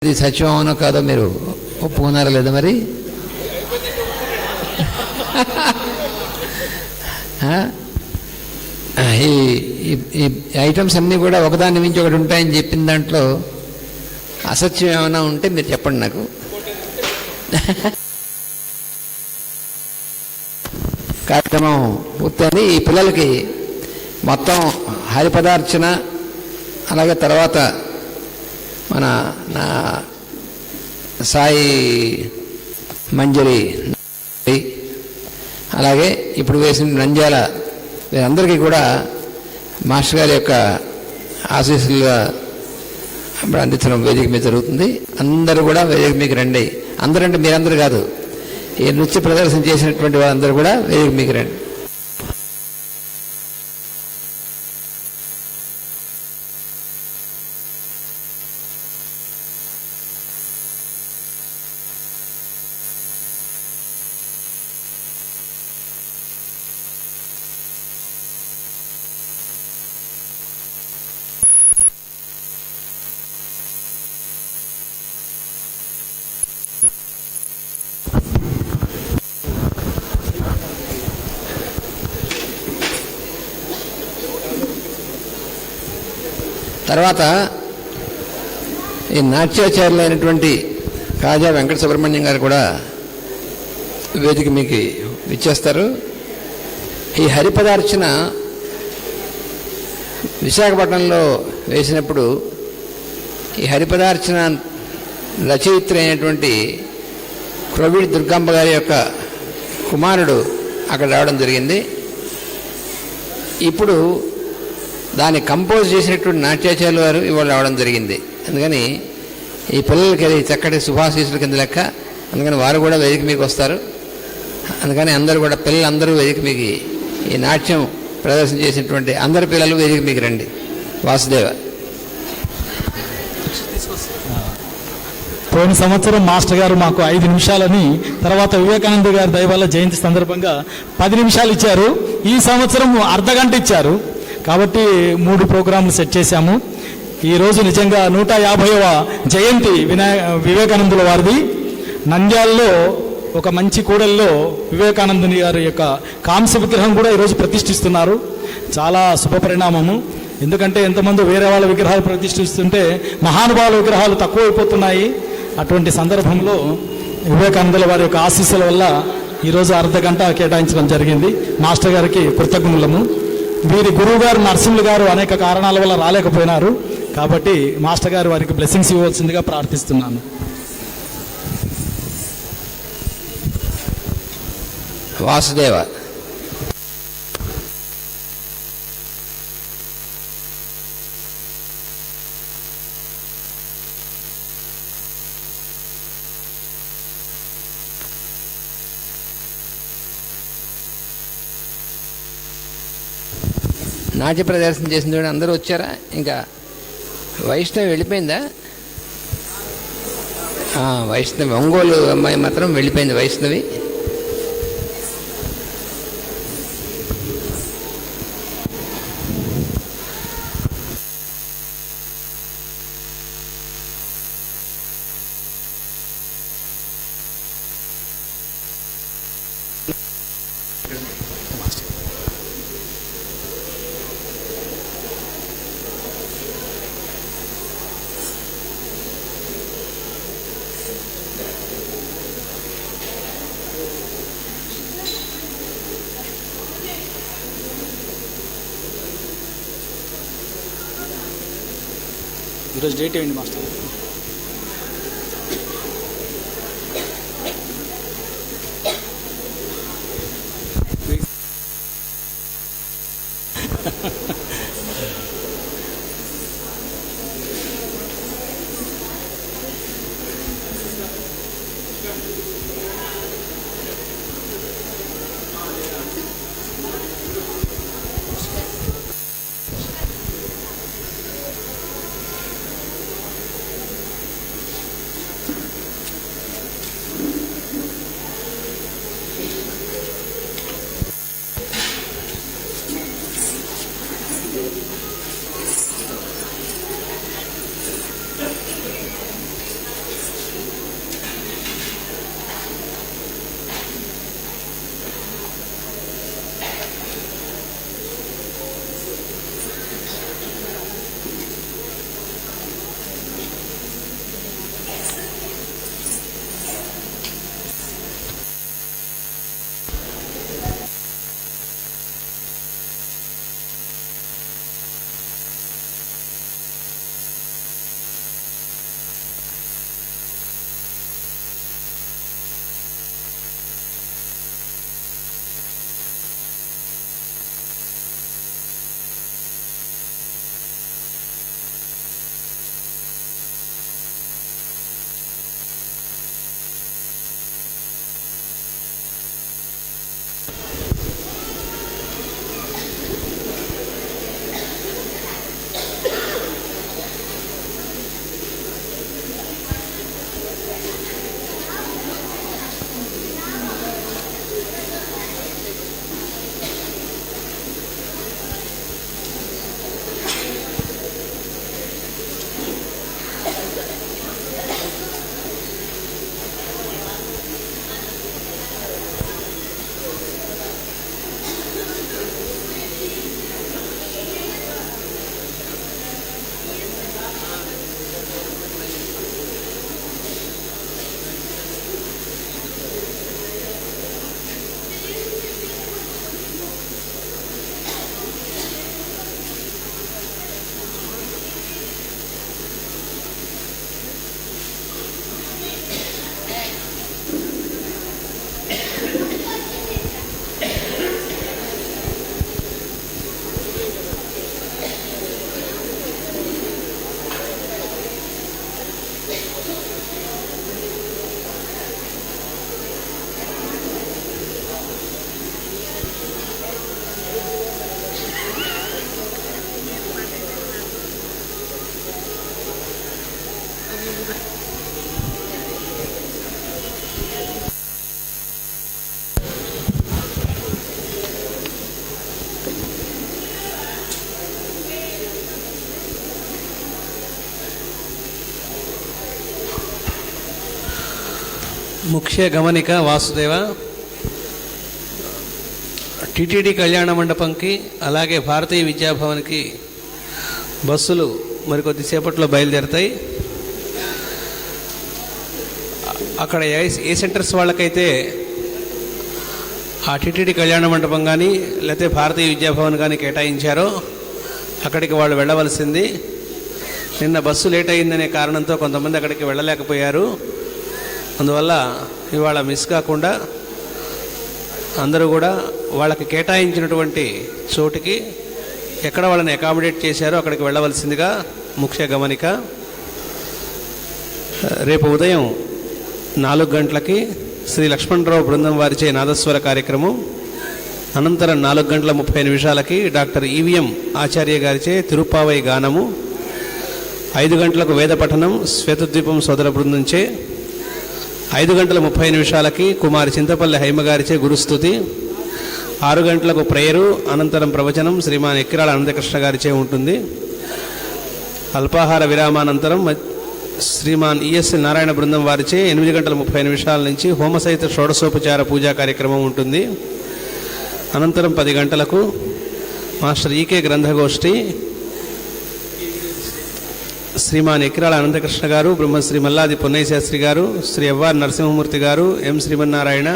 ఇది సత్యం అవునో కాదో మీరు ఒప్పుకున్నారా లేదా మరి? ఈ ఐటమ్స్ అన్నీ కూడా ఒకదాని మించి ఒకటి ఉంటాయని చెప్పిన దాంట్లో అసత్యం ఏమైనా ఉంటే మీరు చెప్పండి నాకు. కార్యక్రమం పూర్తయింది. ఈ పిల్లలకి మొత్తం హరిపదార్చన, అలాగే తర్వాత మన సాయి మంజరి, అలాగే ఇప్పుడు వేసిన నంద్యాల, వీరందరికీ కూడా మాస్టర్ గారి యొక్క ఆశీస్సులుగా ఇప్పుడు అందించడం వేదిక మీద జరుగుతుంది. అందరూ కూడా వేదిక మీకు రండి. అందరంటే మీరందరూ కాదు, ఈ నృత్య ప్రదర్శన చేసినటువంటి వాళ్ళందరూ కూడా వేదిక మీకు రండి. తర్వాత ఈ నాట్యాచార్యులు అయినటువంటి కాజా వెంకట సుబ్రహ్మణ్యం గారు కూడా వేదిక మీకు ఇచ్చేస్తారు. ఈ హరిపదార్చన విశాఖపట్నంలో వేసినప్పుడు ఈ హరిపదార్చన రచయిత్రి అయినటువంటి క్రొవిడి దుర్గాంబ గారి యొక్క కుమారుడు అక్కడ రావడం జరిగింది. ఇప్పుడు దాన్ని కంపోజ్ చేసినటువంటి నాట్యాచార్యులు వారు ఇవాళ రావడం జరిగింది. అందుకని ఈ పిల్లలకి చక్కటి శుభాశీసుల కింద లెక్క. అందుకని వారు కూడా వేదిక మీకు వస్తారు. అందుకని అందరూ కూడా పిల్లలందరూ వేదిక మీకు, ఈ నాట్యం ప్రదర్శన చేసినటువంటి అందరి పిల్లలు వేదిక మీకు రండి. వాసుదేవ. పోయిన సంవత్సరం మాస్టర్ గారు మాకు 5 నిమిషాలని, తర్వాత వివేకానంద గారి దయవల్ల జయంతి సందర్భంగా 10 నిమిషాలు ఇచ్చారు. ఈ సంవత్సరం అర్ధగంట ఇచ్చారు. కాబట్టి 3 ప్రోగ్రాంలు సెట్ చేశాము. ఈరోజు నిజంగా 150వ జయంతి వివేకానందుల వారిది. నంద్యాలలో ఒక మంచి కూడల్లో వివేకానందుని గారి యొక్క కాంస్య విగ్రహం కూడా ఈరోజు ప్రతిష్ఠిస్తున్నారు. చాలా శుభపరిణామము. ఎందుకంటే ఎంతమంది వేరే వాళ్ళ విగ్రహాలు ప్రతిష్ఠిస్తుంటే మహానుభావుల విగ్రహాలు తక్కువైపోతున్నాయి. అటువంటి సందర్భంలో వివేకానందుల వారి యొక్క ఆశీస్సుల వల్ల ఈరోజు అర్ధగంట కేటాయించడం జరిగింది. మాస్టర్ గారికి కృతజ్ఞులము. వీరి గురువు గారు నరసింహులు గారు అనేక కారణాల వల్ల రాలేకపోయినారు. కాబట్టి మాస్టర్ గారు వారికి బ్లెస్సింగ్స్ ఇవ్వాల్సిందిగా ప్రార్థిస్తున్నాను. వాసుదేవ. నాట్య ప్రదర్శన చేసిన చూడండి, అందరూ వచ్చారా? ఇంకా వైష్ణవి వెళ్ళిపోయిందా? వైష్ణవి, ఒంగోలు అమ్మాయి మాత్రం వెళ్ళిపోయింది వైష్ణవి. ఈరోజు డేట్ ఏంటి మాస్టర్? ముఖ్య గమనిక వాసుదేవ, టిటిడి కళ్యాణ మండపంకి అలాగే భారతీయ విద్యాభవన్కి బస్సులు మరికొద్దిసేపట్లో బయలుదేరుతాయి. అక్కడ ఏ సెంటర్స్ వాళ్ళకైతే ఆ టిటిడి కళ్యాణ మండపం కానీ లేకపోతే భారతీయ విద్యాభవన్ కానీ కేటాయించారో అక్కడికి వాళ్ళు వెళ్ళవలసింది. నిన్న బస్సు లేట్ అయిందనే కారణంతో కొంతమంది అక్కడికి వెళ్ళలేకపోయారు. అందువల్ల ఇవాళ మిస్ కాకుండా అందరూ కూడా వాళ్ళకి కేటాయించినటువంటి చోటుకి ఎక్కడ వాళ్ళని అకామిడేట్ చేశారో అక్కడికి వెళ్ళవలసిందిగా ముఖ్య గమనిక. రేపు ఉదయం 4 గంటలకి శ్రీ లక్ష్మణరావు బృందం వారిచే నాదస్వర కార్యక్రమం, అనంతరం 4:30 డాక్టర్ ఈవీఎం ఆచార్య గారిచే తిరుప్పావై గానము, 5 గంటలకు వేద పఠనం శ్వేతద్వీపం సోదర బృందంచే, 5:30 కుమారి చింతపల్లి హైమగారిచే గురుస్తుతి, 6 గంటలకు ప్రేయరు, అనంతరం ప్రవచనం శ్రీమాన్ ఎక్కిరాల అనంతకృష్ణ గారిచే ఉంటుంది. అల్పాహార విరామానంతరం శ్రీమాన్ ఈఎస్ నారాయణ బృందం వారిచే 8:30 నుంచి హోమసహిత షోడశోపచార పూజా కార్యక్రమం ఉంటుంది. అనంతరం 10 గంటలకు మాస్టర్ ఈకే గ్రంథగోష్ఠి, శ్రీమాన్ ఎక్కిరాల అనంతకృష్ణ గారు, బ్రహ్మశ్రీ మల్లాది పొన్నయ్య శాస్త్రి గారు, శ్రీ ఎవ్వార్ నరసింహమూర్తి గారు, ఎం శ్రీమన్నారాయణ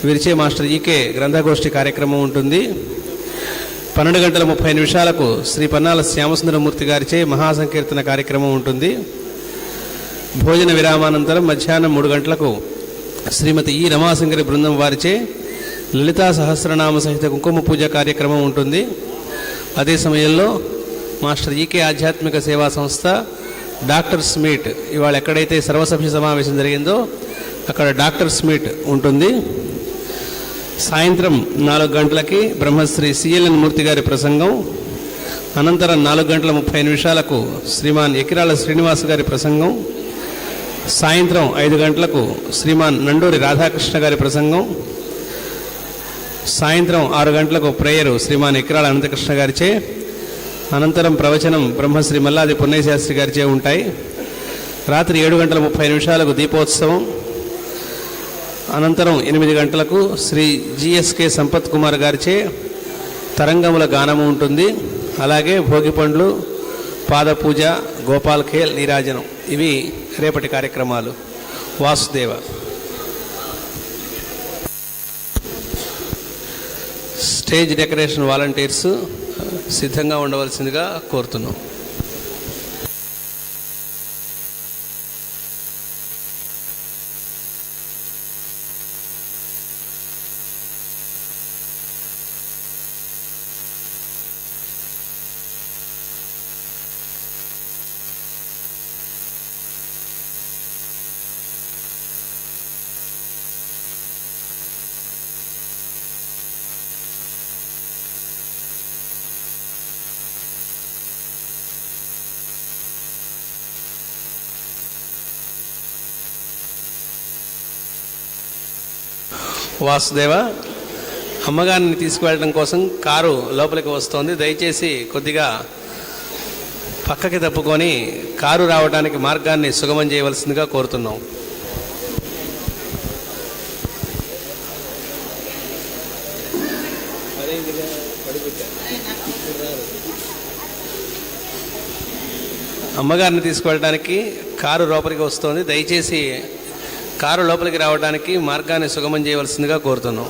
వీరిచే మాస్టర్ ఈకే గ్రంథగోష్ఠి కార్యక్రమం ఉంటుంది. 12:30 శ్రీ పన్నాల శ్యామసుందరమూర్తి గారిచే మహాసంకీర్తన కార్యక్రమం ఉంటుంది. భోజన విరామానంతరం మధ్యాహ్నం 3 గంటలకు శ్రీమతి ఈ రమాశంకరి బృందం వారిచే లలితా సహస్రనామ సహిత కుంకుమ పూజ కార్యక్రమం ఉంటుంది. అదే సమయంలో మాస్టర్ ఈకే ఆధ్యాత్మిక సేవా సంస్థ డాక్టర్స్ మీట్, ఇవాళ ఎక్కడైతే సర్వసభ్య సమావేశం జరిగిందో అక్కడ డాక్టర్స్ మీట్ ఉంటుంది. సాయంత్రం 4 గంటలకి బ్రహ్మశ్రీ సిఎల్ఎన్ మూర్తి గారి ప్రసంగం, అనంతరం 4:30 శ్రీమాన్ ఎకిరాల శ్రీనివాస్ గారి ప్రసంగం, సాయంత్రం 5 గంటలకు శ్రీమాన్ నండూరి రాధాకృష్ణ గారి ప్రసంగం, సాయంత్రం 6 గంటలకు ప్రేయరు శ్రీమాన్ ఎకిరాల అనంతకృష్ణ గారిచే, అనంతరం ప్రవచనం బ్రహ్మశ్రీ మల్లాది పొన్నయ్య శాస్త్రి గారిచే ఉంటాయి. రాత్రి 7:30 దీపోత్సవం, అనంతరం 8 గంటలకు శ్రీ జిఎస్కే సంపత్ కుమార్ గారిచే తరంగముల గానము ఉంటుంది. అలాగే భోగిపండ్లు, పాదపూజ, గోపాల్ ఖేల్, నీరాజనం ఇవి రేపటి కార్యక్రమాలు. వాసుదేవ. స్టేజ్ డెకరేషన్ వాలంటీర్స్ సిద్ధంగా ఉండవలసిందిగా కోరుతున్నాం. వాసుదేవ, అమ్మగారిని తీసుకువెళ్ళడం కోసం కారు లోపలికి వస్తోంది. దయచేసి కొద్దిగా పక్కకి తప్పుకొని కారు రావడానికి మార్గాన్ని సుగమం చేయవలసిందిగా కోరుతున్నాం. అమ్మగారిని తీసుకువెళ్ళడానికి కారు లోపలికి వస్తోంది. దయచేసి కారు లోపలికి రావడానికి మార్గాన్ని సుగమం చేయవలసిందిగా కోరుతున్నాం.